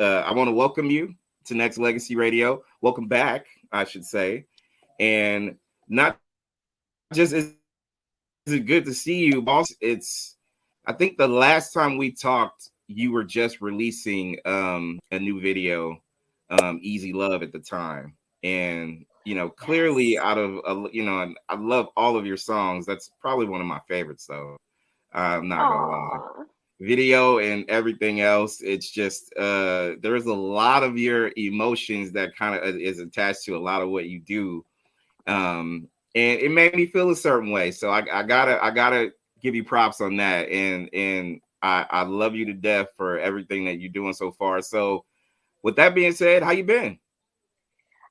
I want to welcome you to Nexxlegacy Radio. Welcome back, I should say. And not just is it good to see you, boss. I think the last time we talked, you were just releasing a new video, Easy Love at the time. And, clearly out of, I love all of your songs. That's probably one of my favorites, though. I'm not going to lie. Video and everything else, it's just there's a lot of your emotions that kind of is attached to a lot of what you do. And it made me feel a certain way. So I gotta give you props on that. And I love you to death for everything that you're doing so far. So with that being said, how you been?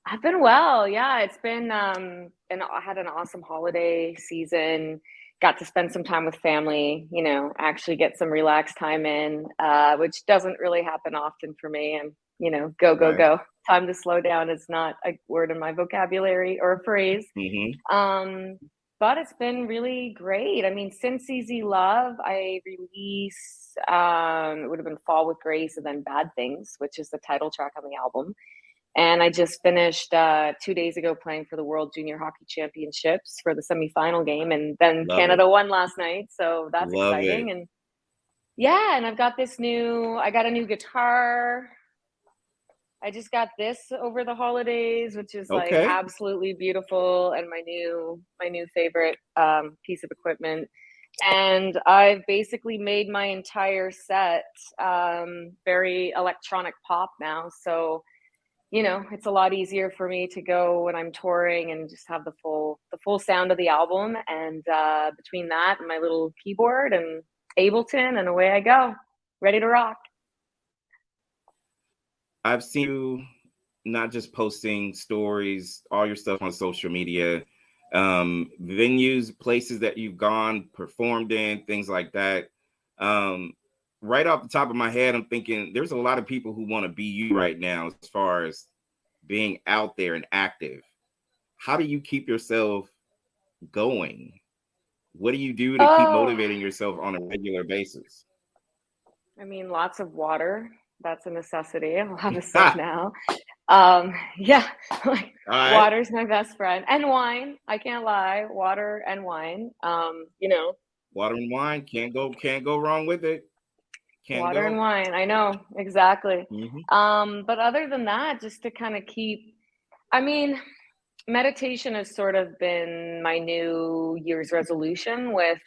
I've been well. Yeah, it's been and I had an awesome holiday season. Got to spend some time with family, actually get some relaxed time in, which doesn't really happen often for me. And, go. Time to slow down is not a word in my vocabulary or a phrase. But it's been really great. I mean, since Easy Love, I released, it would have been Fall with Grace and then Bad Things, which is the title track on the album. And I just finished 2 days ago playing for the World Junior Hockey Championships for the semifinal game. And then Canada won last night. So that's exciting. And yeah, and I got a new guitar. I just got this over the holidays, which is like absolutely beautiful. And my new favorite piece of equipment. And I've basically made my entire set very electronic pop now. So it's a lot easier for me to go when I'm touring and just have the full sound of the album. And between that and my little keyboard and Ableton, and away I go, ready to rock. I've seen you not just posting stories, all your stuff on social media, venues, places that you've gone, performed in, things like that. Right off the top of my head, I'm thinking there's a lot of people who want to be you right now as far as being out there and active. How do you keep yourself going? What do you do to keep motivating yourself on a regular basis? I mean, lots of water. That's a necessity. I'll have a sip now. Yeah, water's my best friend. And wine. I can't lie. Water and wine. Water and wine can't go wrong with it. Water and wine. I know, exactly. But other than that, just to kind of meditation has sort of been my New Year's resolution, with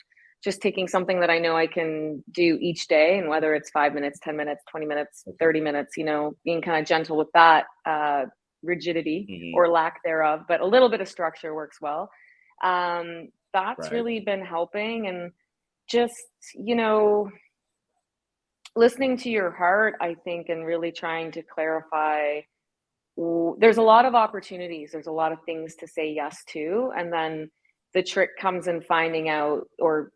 just taking something that I know I can do each day, and whether it's 5 minutes, 10 minutes, 20 minutes, 30 minutes, being kind of gentle with that rigidity or lack thereof, but a little bit of structure works well. That's really been helping. And just, listening to your heart, I think, and really trying to clarify, there's a lot of opportunities. There's a lot of things to say yes to. And then the trick comes in finding out or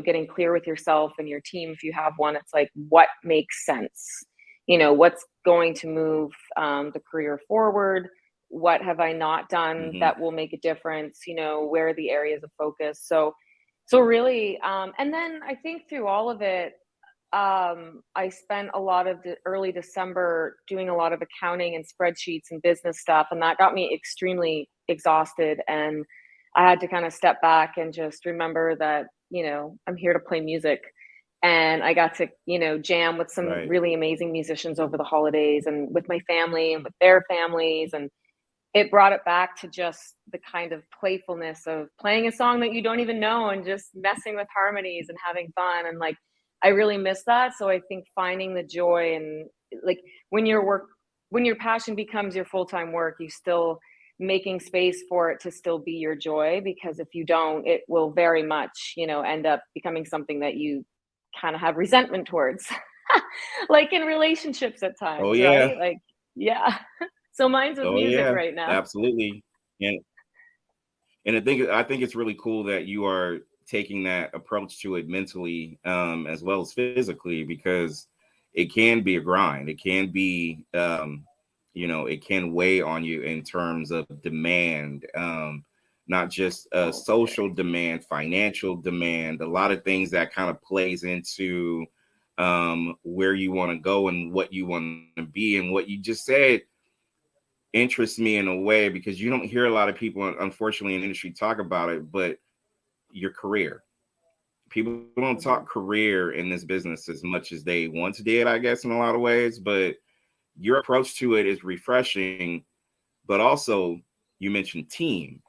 getting clear with yourself and your team, if you have one. It's like, what makes sense? What's going to move the career forward? What have I not done that will make a difference? Where are the areas of focus? So really, and then I think through all of it, I spent a lot of the early December doing a lot of accounting and spreadsheets and business stuff, and that got me extremely exhausted. And I had to kind of step back and just remember that, I'm here to play music. And I got to, jam with some really amazing musicians over the holidays, and with my family and with their families. And it brought it back to just the kind of playfulness of playing a song that you don't even know and just messing with harmonies and having fun. And I really miss that. So I think finding the joy, and when your passion becomes your full-time work, you still making space for it to still be your joy, because if you don't, it will very much, end up becoming something that you kind of have resentment towards, like in relationships at times, right? So mine's with music right now. Absolutely. And I think it's really cool that you are taking that approach to it mentally, as well as physically, because it can be a grind. It can be, it can weigh on you in terms of demand, not just social demand, financial demand, a lot of things that kind of plays into where you want to go and what you want to be. And what you just said interests me in a way, because you don't hear a lot of people, unfortunately, in the industry talk about it, but your career. People don't talk career in this business as much as they once did, I guess, in a lot of ways. But your approach to it is refreshing. But also, you mentioned team.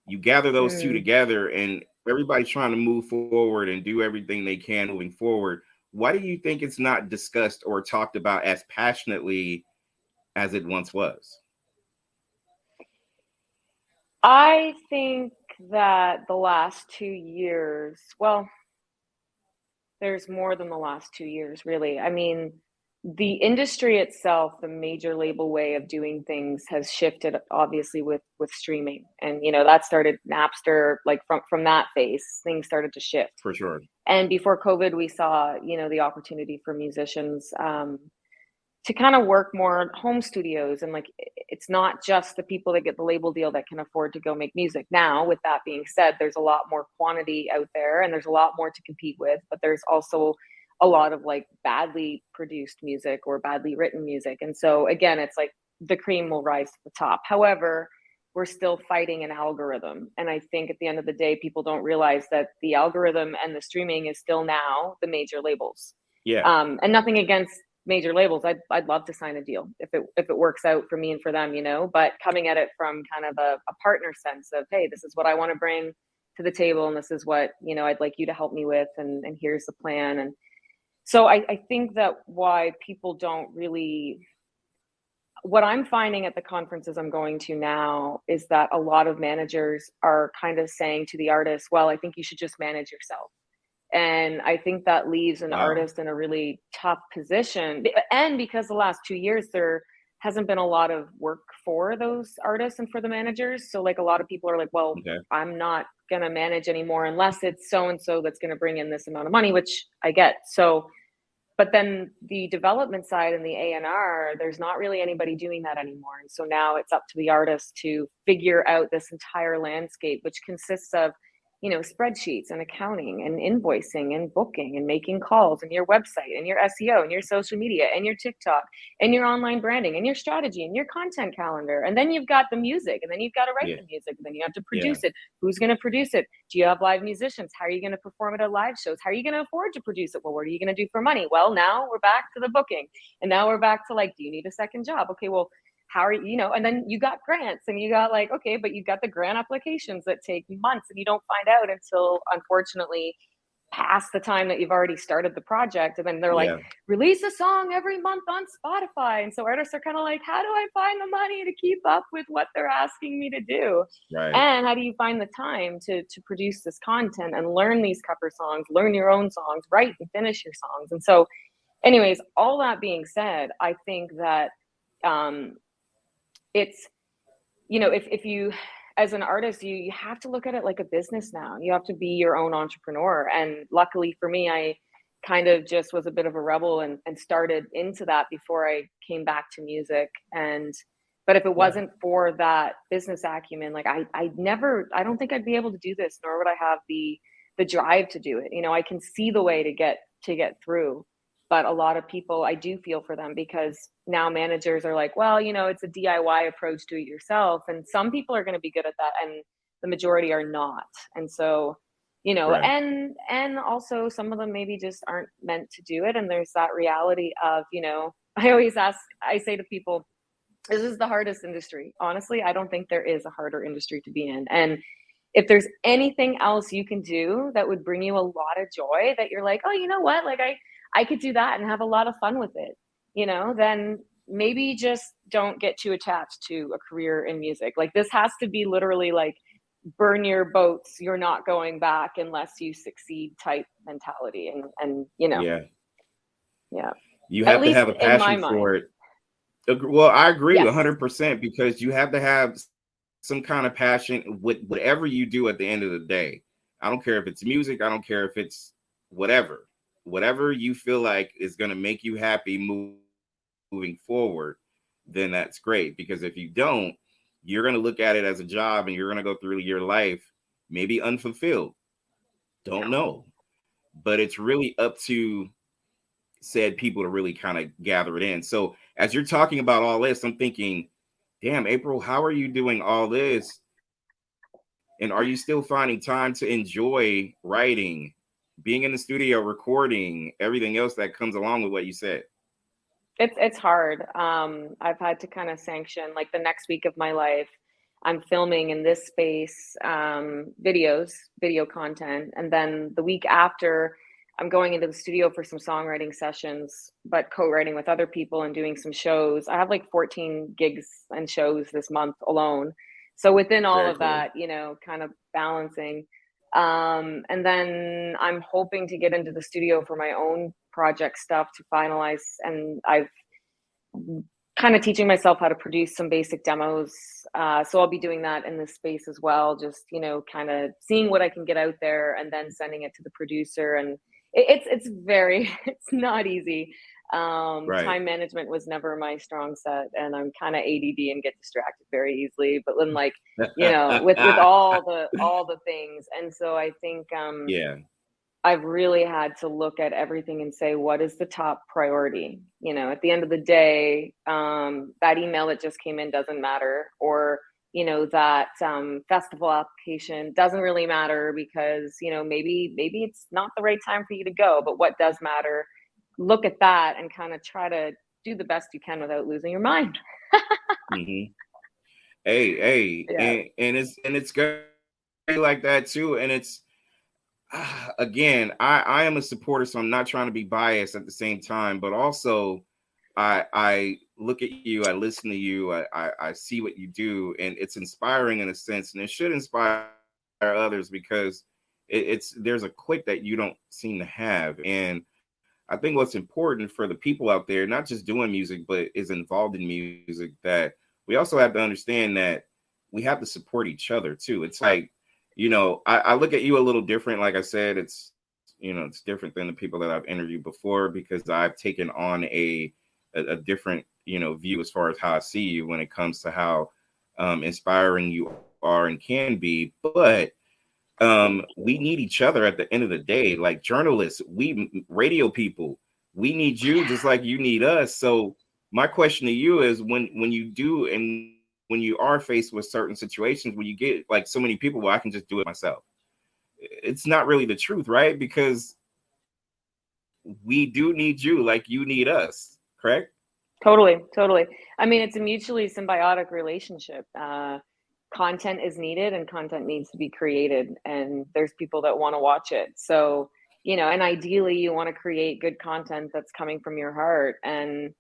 You gather those two together, and everybody's trying to move forward and do everything they can moving forward. Why do you think it's not discussed or talked about as passionately as it once was? I think that the last 2 years, well, there's more than the last 2 years, really. I mean, the industry itself, the major label way of doing things has shifted, obviously, with streaming. And, you know, that started Napster, like from that phase, things started to shift. For sure. And before COVID, we saw, you know, the opportunity for musicians to kind of work more at home studios. And like, it's not just the people that get the label deal that can afford to go make music. Now, with that being said, there's a lot more quantity out there and there's a lot more to compete with, but there's also a lot of like badly produced music or badly written music. And so again, it's like the cream will rise to the top. However, we're still fighting an algorithm. And I think at the end of the day, people don't realize that the algorithm and the streaming is still now the major labels. Yeah. And nothing against major labels. I'd love to sign a deal if it works out for me and for them, you know, but coming at it from kind of a partner sense of, hey, this is what I want to bring to the table. And this is what, you know, I'd like you to help me with. And here's the plan. And so I think that why people don't really, what I'm finding at the conferences I'm going to now is that a lot of managers are kind of saying to the artists, well, I think you should just manage yourself. And I think that leaves an artist in a really tough position. And because the last 2 years, there hasn't been a lot of work for those artists and for the managers. So like a lot of people are like, well, I'm not going to manage anymore unless it's so-and-so that's going to bring in this amount of money, which I get. So, but then the development side and the A&R, there's not really anybody doing that anymore. And so now it's up to the artist to figure out this entire landscape, which consists of, you know, spreadsheets and accounting and invoicing and booking and making calls and your website and your SEO and your social media and your TikTok and your online branding and your strategy and your content calendar. And then you've got the music, and then you've got to write the music, and then you have to produce it. Who's going to produce it? Do you have live musicians? How are you going to perform it at live shows? How are you going to afford to produce it? Well, what are you going to do for money? Well, now we're back to the booking, and now we're back to like, do you need a second job? Okay, well, how are you, you know, and then you got grants and you got like, okay, but you've got the grant applications that take months and you don't find out until, unfortunately, past the time that you've already started the project. And then they're like, release a song every month on Spotify. And so artists are kind of like, how do I find the money to keep up with what they're asking me to do? Right. And how do you find the time to produce this content and learn these cover songs, learn your own songs, write and finish your songs? And so anyways, all that being said, I think that it's, you know, if you, as an artist, you have to look at it like a business now. You have to be your own entrepreneur. And luckily for me, I kind of just was a bit of a rebel and started into that before I came back to music. But if it wasn't for that business acumen, like I don't think I'd be able to do this, nor would I have the drive to do it. You know, I can see the way to get through. But a lot of people, I do feel for them, because now managers are like, well, you know, it's a DIY approach, do it yourself. And some people are going to be good at that, and the majority are not. And so, you know, and also some of them maybe just aren't meant to do it. And there's that reality of, you know, I say to people, this is the hardest industry. Honestly, I don't think there is a harder industry to be in. And if there's anything else you can do that would bring you a lot of joy, that you're like, oh, you know what, like I could do that and have a lot of fun with it, you know, then maybe just don't get too attached to a career in music. Like this has to be literally like burn your boats, you're not going back unless you succeed type mentality. And you know, you have to have a passion for it. Well, I agree 100%, because you have to have some kind of passion with whatever you do at the end of the day. I don't care if it's music, I don't care if it's whatever you feel like is going to make you happy moving forward, then that's great. Because if you don't, you're going to look at it as a job, and you're going to go through your life maybe unfulfilled. Don't know. But it's really up to said people to really kind of gather it in. So as you're talking about all this, I'm thinking, damn, Apryll, how are you doing all this? And are you still finding time to enjoy writing, being in the studio, recording, everything else that comes along with what you said? It's hard. I've had to kind of sanction, like, the next week of my life, I'm filming in this space, video content. And then the week after, I'm going into the studio for some songwriting sessions, but co-writing with other people and doing some shows. I have like 14 gigs and shows this month alone. So within all Very of cool. that, kind of balancing. And then I'm hoping to get into the studio for my own project stuff to finalize. And I've kind of teaching myself how to produce some basic demos. So I'll be doing that in this space as well. Just, kind of seeing what I can get out there and then sending it to the producer. And it's very, it's not easy. Right. Time management was never my strong set, and I'm kind of ADD and get distracted very easily. But then, like, with all the things. And so I think, Yeah. I've really had to look at everything and say, what is the top priority? At the end of the day, that email that just came in doesn't matter, or, that festival application doesn't really matter because, maybe it's not the right time for you to go, but what does matter? Look at that and kind of try to do the best you can without losing your mind. Mm-hmm. Hey, Yeah. and it's good like that too. And it's, again, I am a supporter, so I'm not trying to be biased at the same time, but also I look at you, I listen to you, I see what you do, and it's inspiring in a sense, and it should inspire others because it's there's a click that you don't seem to have. And I think what's important for the people out there, not just doing music, but is involved in music, that we also have to understand that we have to support each other too. It's like, I look at you a little different. Like I said, it's, it's different than the people that I've interviewed before because I've taken on a different, view as far as how I see you when it comes to how inspiring you are and can be. But we need each other at the end of the day. Like journalists, radio people, we need you just like you need us. So my question to you is, when you do and when you are faced with certain situations, when you get like so many people, well, I can just do it myself. It's not really the truth, right? Because we do need you like you need us, correct? Totally. I mean, it's a mutually symbiotic relationship. Content is needed and content needs to be created, and there's people that want to watch it. So, and ideally you want to create good content that's coming from your heart. And,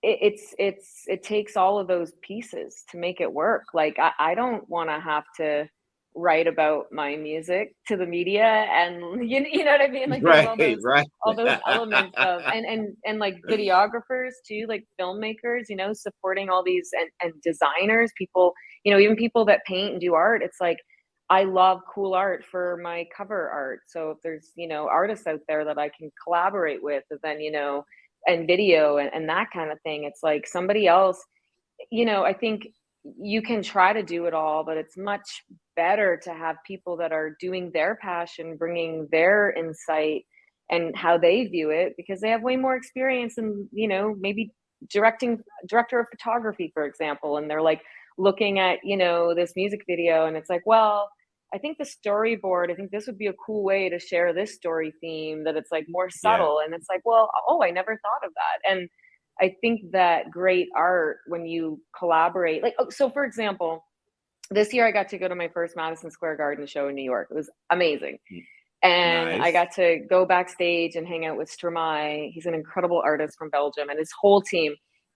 it takes all of those pieces to make it work. Like, I don't want to have to write about my music to the media, and you know what I mean? Like, there's Right, right. all those elements of, and like videographers too, like filmmakers, supporting all these, and designers, people, even people that paint and do art. It's like, I love cool art for my cover art. So if there's, artists out there that I can collaborate with, then, and video, and that kind of thing, it's like somebody else, I think you can try to do it all, but it's much better to have people that are doing their passion, bringing their insight and how they view it, because they have way more experience in, maybe director of photography, for example. And they're like looking at, this music video, and it's like, well, I think the storyboard, I think this would be a cool way to share this story theme, that it's like more Yeah. subtle. And it's like, well, oh, I never thought of that. And I think that great art, when you collaborate, like, so for example, this year I got to go to my first Madison Square Garden show in New York. It was amazing. And I Nice. got to go backstage and hang out with s3e35. He's an incredible artist from Belgium, and his whole team.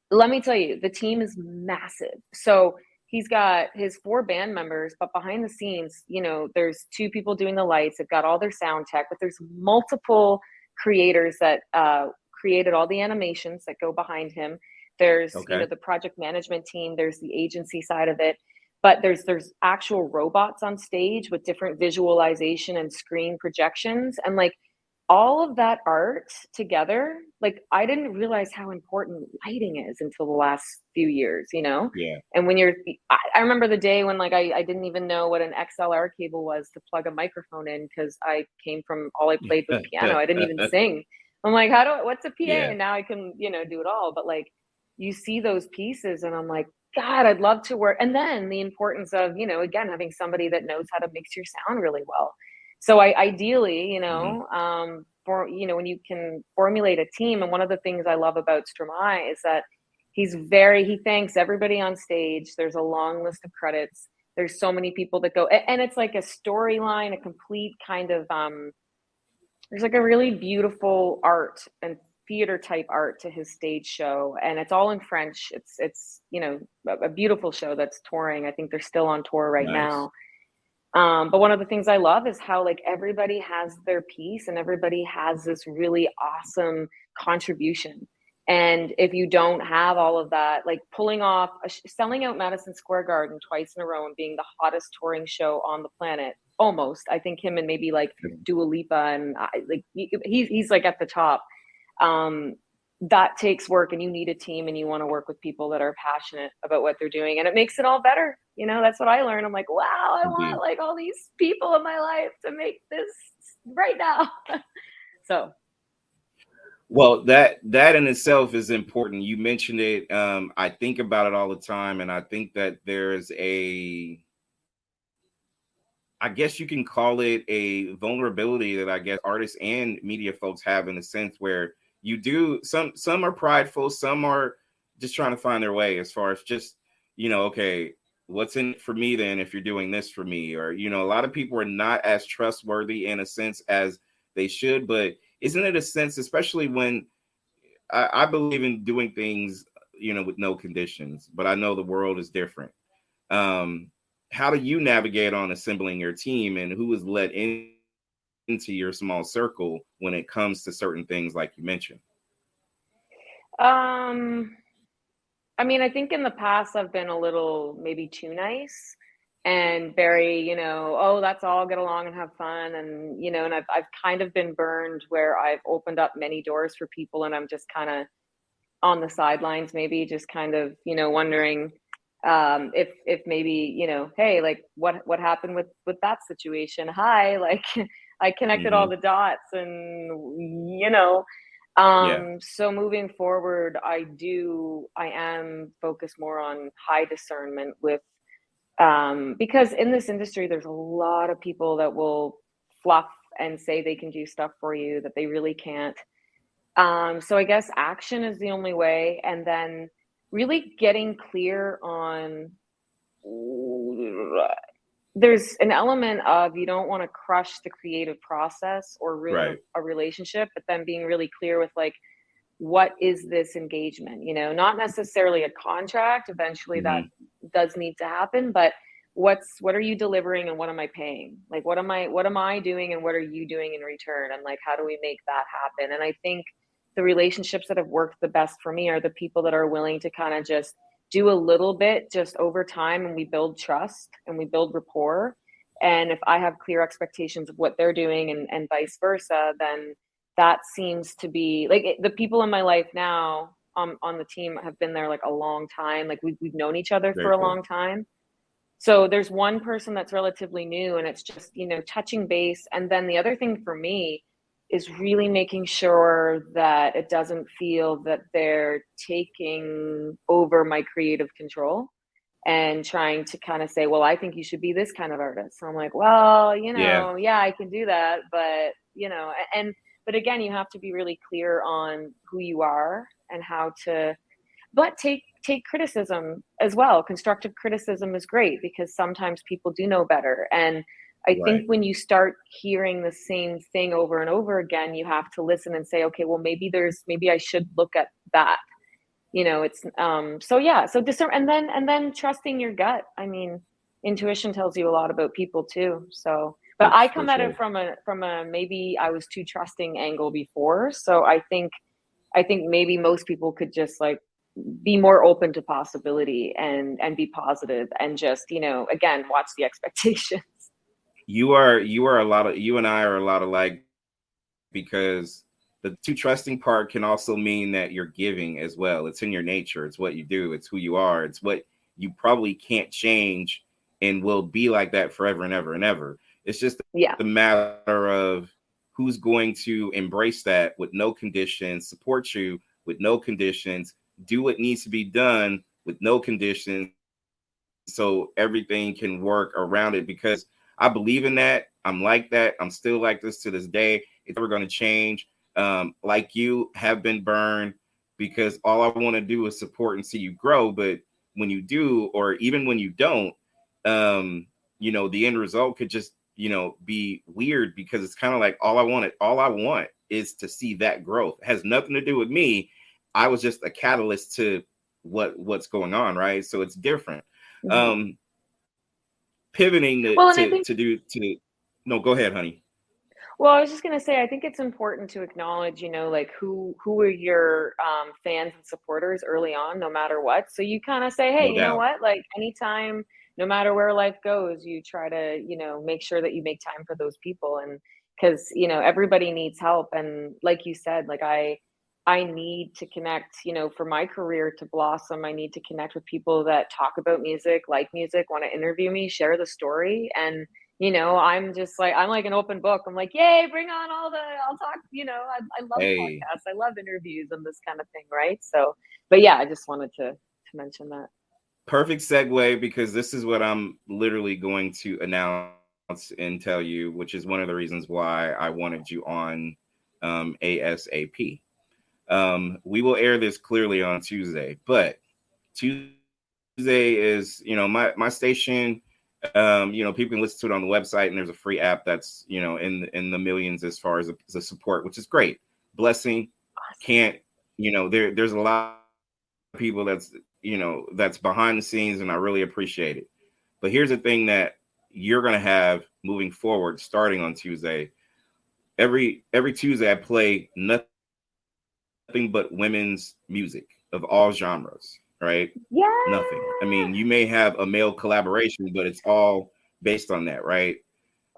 Let me tell you, the team is massive. So he's got his 4 band members, but behind the scenes, there's 2 people doing the lights. They've got all their sound tech, but there's multiple creators that created all the animations that go behind him. There's, Okay. the project management team. There's the agency side of it. But there's actual robots on stage with different visualization and screen projections. And like, all of that art together, like I didn't realize how important lighting is until the last few years, you know? Yeah. And when I remember the day when like I didn't even know what an XLR cable was to plug a microphone in because I came from all I played was piano. I didn't even sing. I'm like, what's a PA? Yeah. And now I can, do it all. But like you see those pieces and I'm like, God, I'd love to work. And then the importance of, again, having somebody that knows how to mix your sound really well. So I ideally, when you can formulate a team, and one of the things I love about s3e35 is that he thanks everybody on stage. There's a long list of credits. There's so many people that go, and it's like a storyline, a complete kind of, there's like a really beautiful art and theater type art to his stage show. And it's all in French. It's, a beautiful show that's touring. I think they're still on tour right Nice. now. But one of the things I love is how like everybody has their piece and everybody has this really awesome contribution. And if you don't have all of that, like pulling off, selling out Madison Square Garden twice in a row and being the hottest touring show on the planet, almost. I think him and maybe like Dua Lipa and like he's like at the top. That takes work, and you need a team, and you want to work with people that are passionate about what they're doing, and it makes it all better. That's what I learned. I'm like, wow, I want like all these people in my life to make this right now. So, well, that in itself is important. You mentioned it. I think about it all the time, and I think that there's I guess you can call it a vulnerability that I guess artists and media folks have, in a sense where you do some are prideful, some are just trying to find their way as far as just, okay, what's in it for me then if you're doing this for me? Or, a lot of people are not as trustworthy in a sense as they should. But isn't it a sense, especially when I believe in doing things, with no conditions, but I know the world is different. How do you navigate on assembling your team, and who is let into your small circle when it comes to certain things like you mentioned? I mean, I think in the past I've been a little maybe too nice and very, oh, that's all, get along and have fun. And, and I've kind of been burned where I've opened up many doors for people and I'm just kind of on the sidelines, maybe just kind of, wondering if maybe, hey, like what happened with that situation? Hi, like I connected all the dots and, so moving forward, I am focused more on high discernment with, because in this industry, there's a lot of people that will fluff and say they can do stuff for you that they really can't. So I guess action is the only way. And then really getting clear on, there's an element of you don't want to crush the creative process or ruin a relationship, but then being really clear with like, what is this engagement? Not necessarily a contract. Eventually that does need to happen, but what are you delivering and what am I paying? Like, what am I doing and what are you doing in return? And like, how do we make that happen? And I think the relationships that have worked the best for me are the people that are willing to kind of just do a little bit just over time, and we build trust and we build rapport. And if I have clear expectations of what they're doing and vice versa, then that seems to be like the people in my life now on the team have been there like a long time. Like we've known each other for a long time. So there's one person that's relatively new and it's just, touching base. And then the other thing for me is really making sure that it doesn't feel that they're taking over my creative control and trying to kind of say, well, I think you should be this kind of artist. So I'm like, well, yeah, I can do that. But, but again, you have to be really clear on who you are and how to, but take criticism as well. Constructive criticism is great because sometimes people do know better. And I think when you start hearing the same thing over and over again, you have to listen and say, okay, well, maybe I should look at that. It's so discern and then trusting your gut. I mean, intuition tells you a lot about people too. So, but I come at it from a maybe I was too trusting angle before. So I think maybe most people could just like be more open to possibility and be positive and just, again, watch the expectations. You and I are a lot alike because the too trusting part can also mean that you're giving as well. It's in your nature. It's what you do. It's who you are. It's what you probably can't change and will be like that forever and ever and ever. It's just the matter of who's going to embrace that with no conditions, support you with no conditions, do what needs to be done with no conditions, so everything can work around it. Because I believe in that. I'm like that. I'm still like this to this day. It's never going to change. Like you have been burned, because all I want to do is support and see you grow. But when you do, or even when you don't, the end result could just, be weird, because it's kind of like all I want is to see that growth. It has nothing to do with me. I was just a catalyst to what's going on, right? So it's different. Pivoting no, go ahead, honey. Well, I was just gonna say, I think it's important to acknowledge, like who are your fans and supporters early on, no matter what. So you kind of say, hey, No you know doubt. what? Like anytime, no matter where life goes, you try to, make sure that you make time for those people, and because everybody needs help, and like you said, like I need to connect, for my career to blossom. I need to connect with people that talk about music, like music, want to interview me, share the story, and I'm just like, I'm like an open book. I'm like, yay, bring on I'll talk, I love Hey, podcasts. I love interviews and this kind of thing. Right. So, but yeah, I just wanted to mention that. perfect segue, because this is what I'm literally going to announce and tell you, which is one of the reasons why I wanted you on ASAP. We will air this clearly on Tuesday, but Tuesday is, my station. People can listen to it on the website, and there's a free app that's, in the millions as far as the support, which is great. Blessing. Can't, there's a lot of people that's behind the scenes, and I really appreciate it. But here's the thing that you're going to have moving forward, starting on Tuesday. Every Tuesday I play nothing but women's music of all genres, right? Yeah. Nothing. I mean, you may have a male collaboration, but it's all based on that, right?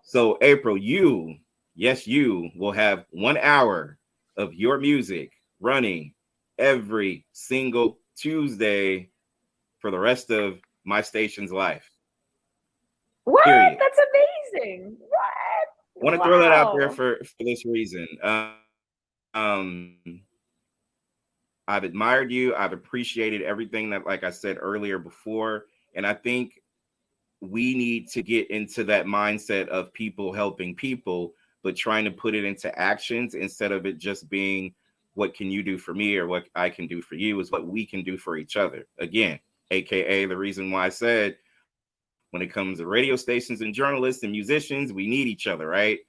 So, Apryl, you will have 1 hour of your music running every single Tuesday for the rest of my station's life. What? Period. That's amazing. I What? want to throw that out there Wow. for this reason. Um, I've admired you. I've appreciated everything that, like I said earlier before. And I think we need to get into that mindset of people helping people, but trying to put it into actions instead of it just being what can you do for me or what I can do for you, is what we can do for each other. Again, AKA the reason why I said when it comes to radio stations and journalists and musicians, we need each other, right?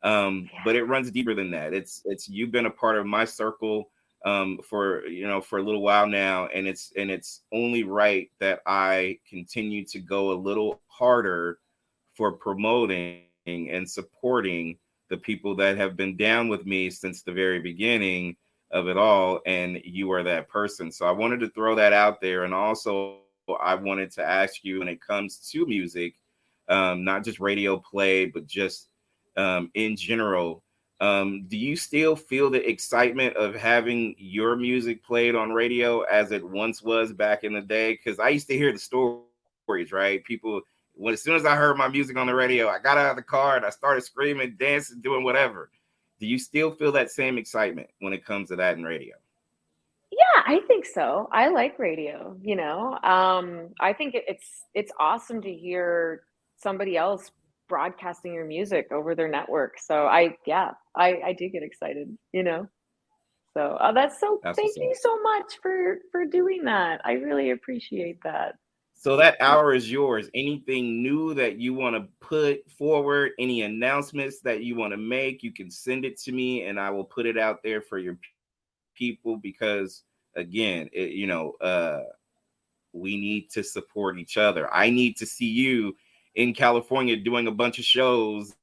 But it runs deeper than that. It's you've been a part of my circle for for a little while now, and it's only right that I continue to go a little harder for promoting and supporting the people that have been down with me since the very beginning of it all, and you are that person. So I wanted to throw that out there, and also I wanted to ask you, when it comes to music, not just radio play, but just in general, do you still feel the excitement of having your music played on radio as it once was back in the day? Because I used to hear the stories, right? People, as soon as I heard my music on the radio, I got out of the car and I started screaming, dancing, doing whatever. Do you still feel that same excitement when it comes to that in radio? Yeah, I think so. I like radio, I think it's awesome to hear somebody else broadcasting your music over their network. So I do get excited. So that's so That's thank what's you up. so much for doing that. I really appreciate that. So that hour is yours. Anything new that you want to put forward, any announcements that you want to make, you can send it to me and I will put it out there for your people, because again, we need to support each other. I need to see you in California doing a bunch of shows,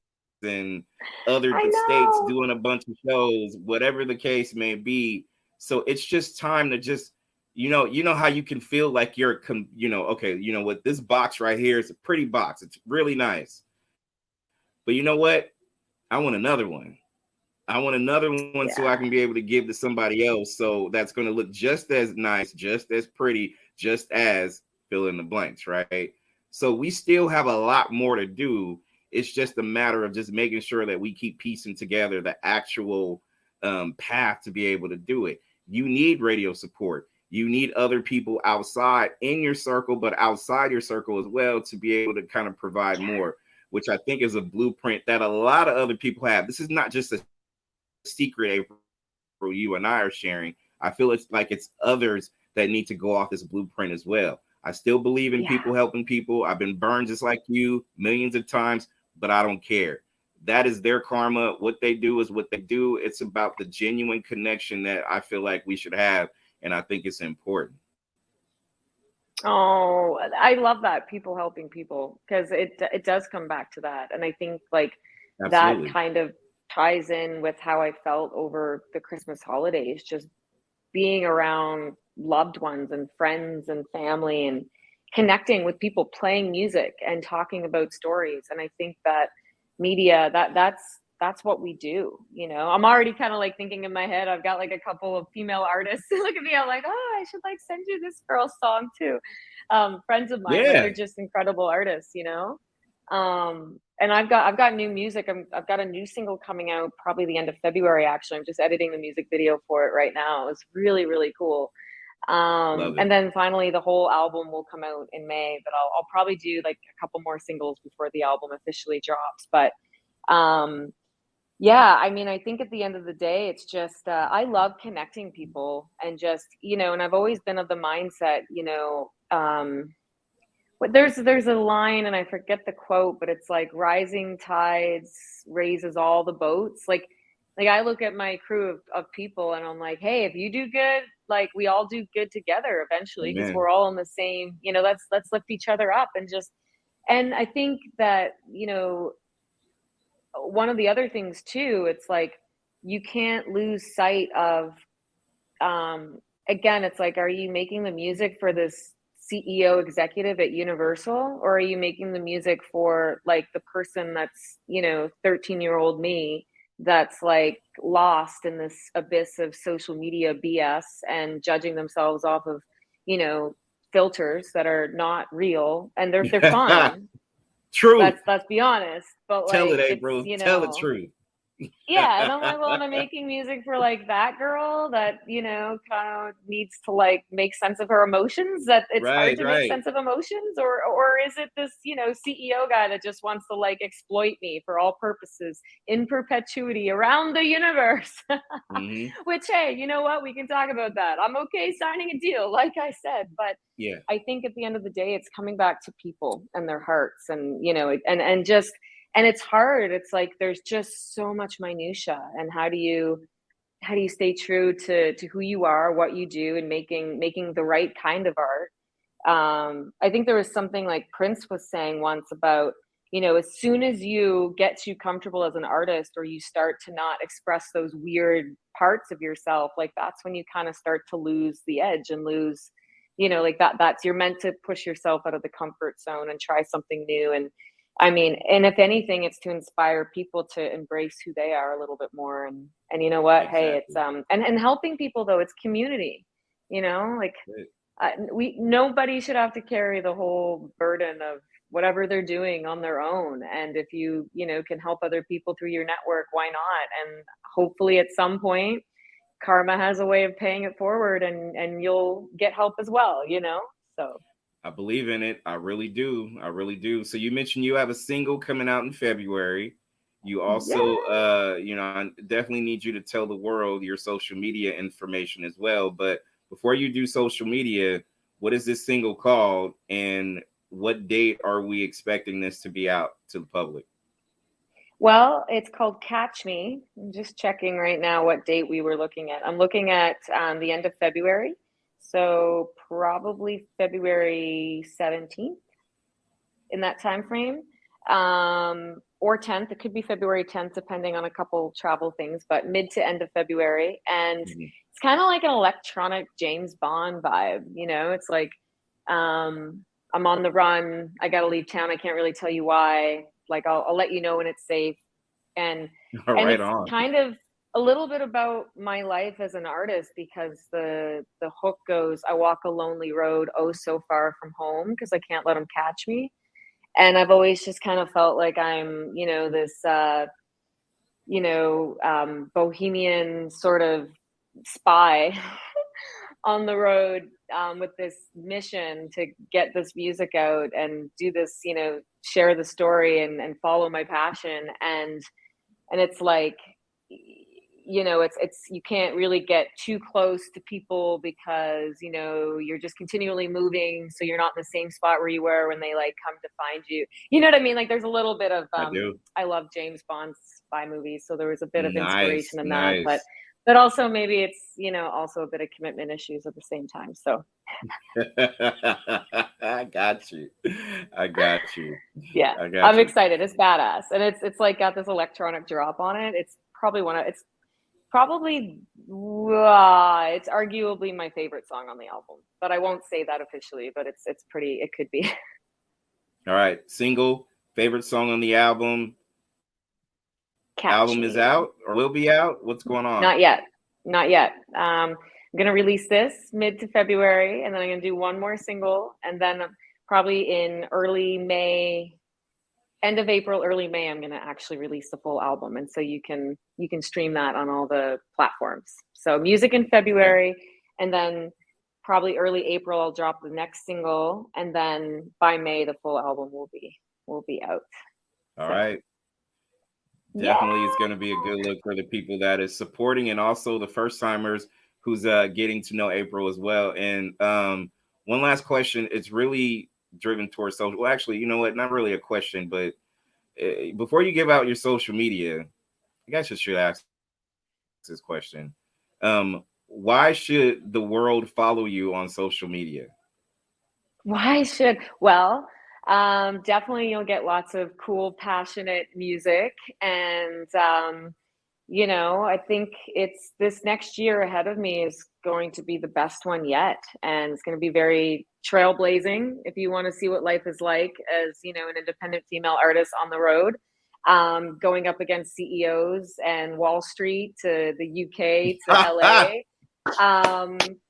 and other I states know. doing a bunch of shows, whatever the case may be. So it's just time to just, how you can feel like you're, okay, what, this box right here is a pretty box. It's really nice. But you know what? I want another one. I want another one so I Yeah. can be able to give to somebody else. So that's going to look just as nice, just as pretty, just as fill in the blanks, right? So we still have a lot more to do. It's just a matter of just making sure that we keep piecing together the actual path to be able to do it. You need radio support. You need other people outside in your circle, but outside your circle as well to be able to kind of provide more, which I think is a blueprint that a lot of other people have. This is not just a secret, Apryl, you and I are sharing. I feel it's like it's others that need to go off this blueprint as well. I still believe in Yeah. people helping people. I've been burned just like you millions of times, but I don't care. That is their karma. What they do is what they do. It's about the genuine connection that I feel like we should have. And I think it's important. Oh, I love that, people helping people, because it does come back to that. And I think like that Absolutely. kind of ties in with how I felt over the Christmas holidays, just being around loved ones and friends and family and connecting with people, playing music and talking about stories. And I think that media, that's what we do. I'm already kind of like thinking in my head, I've got like a couple of female artists look at me, I'm like, oh, I should like send you this girl's song too. Friends of mine that Yeah. are just incredible artists. And I've got new music. I've got a new single coming out probably the end of February. Actually, I'm just editing the music video for it right now. It's really, really cool. Love And it. then finally the whole album will come out in May, but I'll probably do like a couple more singles before the album officially drops. But um yeah, I mean, I think at the end of the day, it's just I love connecting people and just, and I've always been of the mindset, but there's a line and I forget the quote, but it's like rising tides raises all the boats. Like I look at my crew of people and I'm like, hey, if you do good, like we all do good together eventually because Amen. we're all in the same, let's lift each other up and just, and I think that, one of the other things too, it's like you can't lose sight of, again, it's like, are you making the music for this CEO executive at Universal, or are you making the music for like the person that's 13-year-old me that's like lost in this abyss of social media BS and judging themselves off of you know filters that are not real, and they're fine. Truth. Let's be honest, but Tell like it, it's April. Tell the truth. yeah, and I'm like, well, am I making music for like that girl that, kind of needs to like make sense of her emotions, that it's hard Right, to make right. sense of emotions, or is it this, CEO guy that just wants to like exploit me for all purposes in perpetuity around the universe? Hmm. Which, hey, you know what? We can talk about that. I'm okay signing a deal, like I said, but Yeah, I think at the end of the day, it's coming back to people and their hearts, and and just, and it's hard. It's like there's just so much minutia, and how do you stay true to who you are, what you do, and making the right kind of art. I think there was something like Prince was saying once about, as soon as you get too comfortable as an artist, or you start to not express those weird parts of yourself, like that's when you kind of start to lose the edge and lose, like that's, you're meant to push yourself out of the comfort zone and try something new. And I mean, and if anything, it's to inspire people to embrace who they are a little bit more. And you know what? Hey, it's exactly. and helping people though, it's community. Like Right. we nobody should have to carry the whole burden of whatever they're doing on their own. And if you can help other people through your network, why not? And hopefully at some point karma has a way of paying it forward, and you'll get help as well. So I believe in it. I really do. I really do. So you mentioned you have a single coming out in February. You also, yeah. I definitely need you to tell the world your social media information as well. But before you do social media, what is this single called, and what date are we expecting this to be out to the public? Well, it's called Catch Me. I'm just checking right now what date we were looking at. I'm looking at the end of February. So probably February 17th, in that time frame. Or 10th. It could be February 10th, depending on a couple travel things, but mid to end of February. And Mhm. it's kind of like an electronic James Bond vibe. It's like I'm on the run. I got to leave town. I can't really tell you why. Like I'll let you know when it's safe. And All and right, it's on. kind of a little bit about my life as an artist, because the hook goes, I walk a lonely road, oh so far from home, because I can't let them catch me. And I've always just kind of felt like I'm, you know, this bohemian sort of spy on the road, with this mission to get this music out and do this, you know, share the story and follow my passion. And it's like, you know, it's you can't really get too close to people, because, you know, you're just continually moving, so you're not in the same spot where you were when they like come to find you. You know what I mean? Like, there's a little bit of I do. I love James Bond's spy movies, so there was a bit of Nice, inspiration in that, nice. but also maybe it's, you know, also a bit of commitment issues at the same time. So I got you. I got you. yeah, I got I'm you. excited. It's badass, and it's like got this electronic drop on it. It's probably it's arguably my favorite song on the album, but I won't say that officially. But it's pretty. It could be. All right. Single, favorite song on the album. Catch Album is Me. out or will be out. What's going on? Not yet. Not yet. I'm gonna release this mid to February, and then I'm gonna do one more single, and then probably in early May, end of April, early May, I'm gonna actually release the full album, and so you can stream that on all the platforms. So music in Okay. February, and then probably early April I'll drop the next single, and then by May the full album will be out. All So right. yeah. Definitely is going to be a good look for the people that is supporting, and also the first timers who's getting to know Apryll as well. And one last question. It's really driven towards social. Well, actually, you know what? Not really a question, but before you give out your social media, I guess I should ask this question. Why should the world follow you on social media? Why should, well, definitely you'll get lots of cool, passionate music. And, you know, I think it's this next year ahead of me is going to be the best one yet. And it's going to be very trailblazing if you want to see what life is like as, you know, an independent female artist on the road, going up against CEOs and Wall Street to the UK to LA.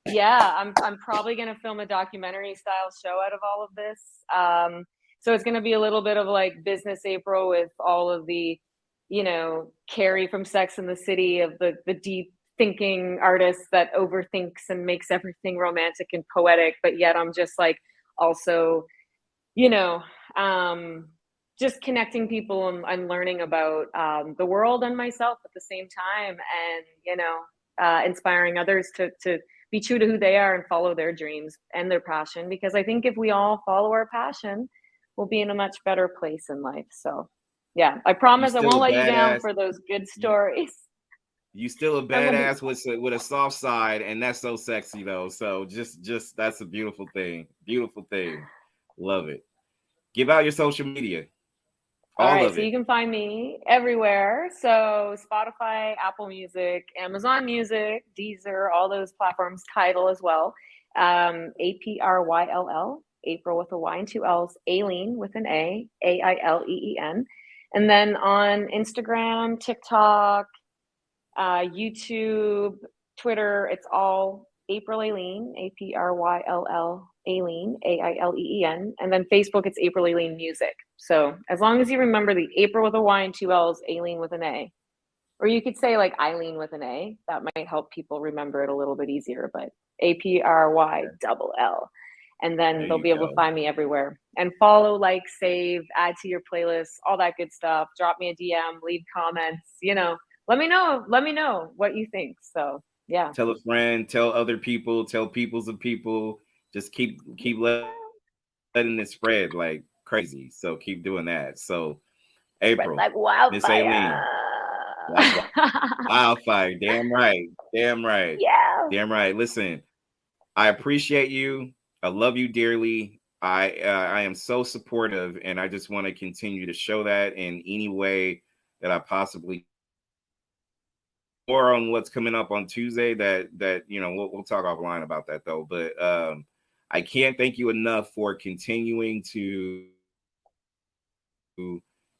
Yeah, I'm probably going to film a documentary style show out of all of this. So it's going to be a little bit of like business Apryll with all of the, you know, Carrie from Sex and the City of the deep thinking artist that overthinks and makes everything romantic and poetic, but yet I'm just like also, you know, just connecting people and learning about the world and myself at the same time, and, you know, inspiring others to be true to who they are and follow their dreams and their passion, because I think if we all follow our passion, we'll be in a much better place in life. So yeah, I You promise I still won't a let you down badass. for those good You, stories. you still a I'm gonna, badass with a soft side, and that's so sexy though. So just that's a beautiful thing. Beautiful thing. Love it. Give out your social media. all All right, of so you it. can find me everywhere. So Spotify, Apple Music, Amazon Music, Deezer, all those platforms, Tidal as well. Apryll, Apryll with a Y and two L's, Alieen with an Aileen. And then on Instagram, TikTok, YouTube, Twitter, it's all Apryll Alieen, Apryll Alieen, Aileen. And then Facebook, it's Apryll Alieen Music. So as long as you remember the Apryll with a Y and two L's, Aileen with an A. Or you could say like Eileen with an A. That might help people remember it a little bit easier, but APRYLL. And then There they'll you be able to go. find me everywhere. And follow, like, save, add to your playlist, all that good stuff. Drop me a DM, leave comments, you know, let me know what you think. So yeah. Tell a friend, tell other people, tell peoples of people. Just keep letting it spread like crazy. So keep doing that. So Spread Apryll, like Miss wildfire. Aileen, like wildfire. Damn right. Damn right. Yeah. Damn right. Listen, I appreciate you. I love you dearly. I am so supportive, and I just want to continue to show that in any way that I possibly. More on what's coming up on Tuesday. That you know we'll talk offline about that though. But I can't thank you enough for continuing to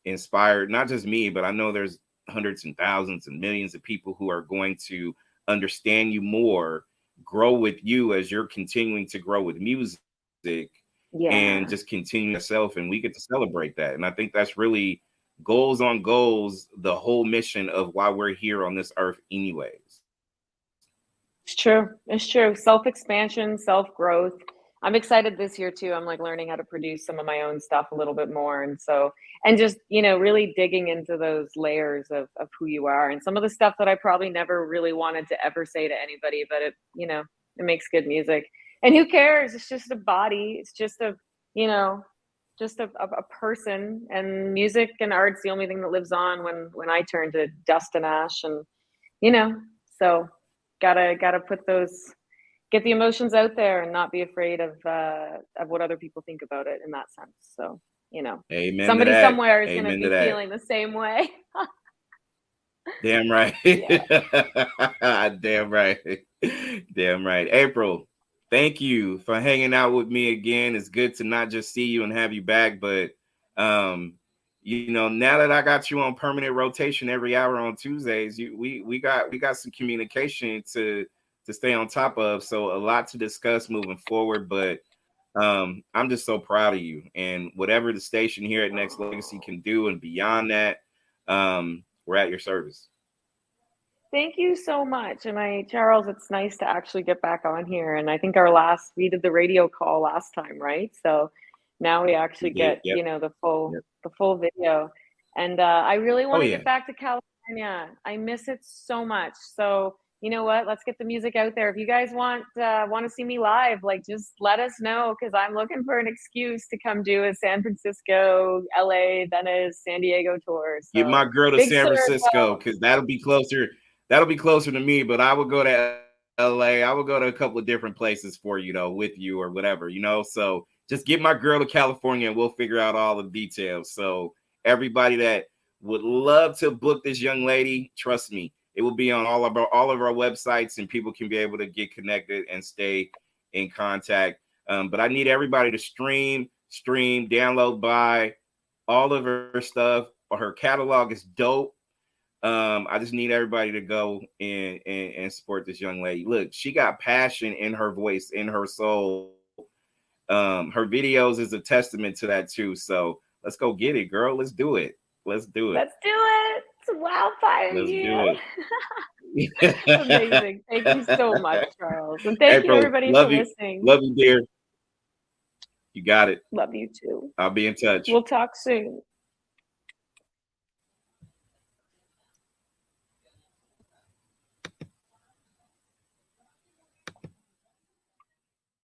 inspire not just me, but I know there's hundreds and thousands and millions of people who are going to understand you more, grow with you as you're continuing to grow with music, and just continue yourself. And we get to celebrate that. And I think that's really goals on goals, the whole mission of why we're here on this earth anyways. It's true. It's true. Self-expansion, self-growth. I'm excited this year too. I'm like learning how to produce some of my own stuff a little bit more. And so, and just, you know, really digging into those layers of who you are and some of the stuff that I probably never really wanted to ever say to anybody, but it, you know, it makes good music. And who cares? It's just a body. It's just a, you know, just a person, and music and art's the only thing that lives on when I turn to dust and ash, and, you know, so gotta put those, get the emotions out there and not be afraid of what other people think about it in that sense. So, you know, Amen. Somebody somewhere is going to be feeling the same way. Damn right. Damn right. Damn right. Apryll, thank you for hanging out with me again. It's good to not just see you and have you back, but you know, now that I got you on permanent rotation every hour on Tuesdays, we got some communication to stay on top of. So a lot to discuss moving forward, but I'm just so proud of you, and whatever the station here at Nexxlegacy can do and beyond that, we're at your service. Thank you so much. And Charles, it's nice to actually get back on here. And I think we did the radio call last time, right? So now we actually get, you know, the full video. And I really want to get back to California. I miss it so much. So, you know what? Let's get the music out there. If you guys want to see me live, like, just let us know, because I'm looking for an excuse to come do a San Francisco, LA, Venice, San Diego tour. So, get my girl to San Francisco, because that'll be closer. That'll be closer to me. But I would go to LA. I would go to a couple of different places for you, though, with you or whatever, you know. So just get my girl to California, and we'll figure out all the details. So everybody that would love to book this young lady, trust me, it will be on all of our websites, and people can be able to get connected and stay in contact. But I need everybody to stream, download, buy all of her stuff. Her catalog is dope. I just need everybody to go and support this young lady. Look, she got passion in her voice, in her soul. Her videos is a testament to that too. So let's go get it, girl. Let's do it. Let's do it. Let's do it. It's wildfire. Let's do it. Amazing. Thank you so much, Charles. And thank you, everybody, for listening. Love you, dear. You got it. Love you too. I'll be in touch. We'll talk soon.